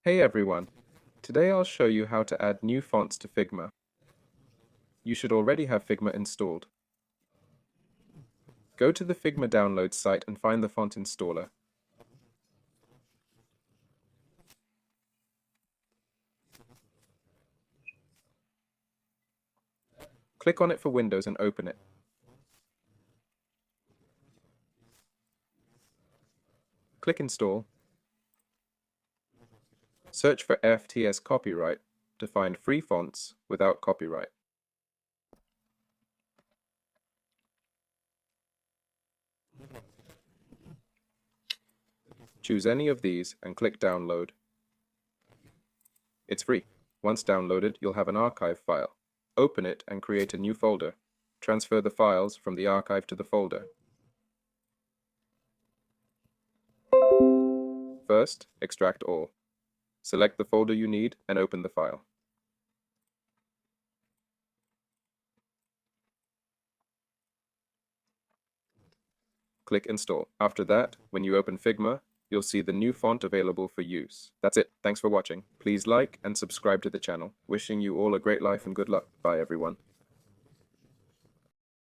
Hey everyone! Today I'll show you how to add new fonts to Figma. You should already have Figma installed. Go to the Figma download site and find the font installer. Click on it for Windows and open it. Click Install. Search for FTS Copyright to find free fonts without copyright. Choose any of these and click Download. It's free. Once downloaded, you'll have an archive file. Open it and create a new folder. Transfer the files from the archive to the folder. First, extract all. Select the folder you need and open the file. Click Install. After that, when you open Figma, you'll see the new font available for use. That's it. Thanks for watching. Please like and subscribe to the channel. Wishing you all a great life and good luck. Bye everyone.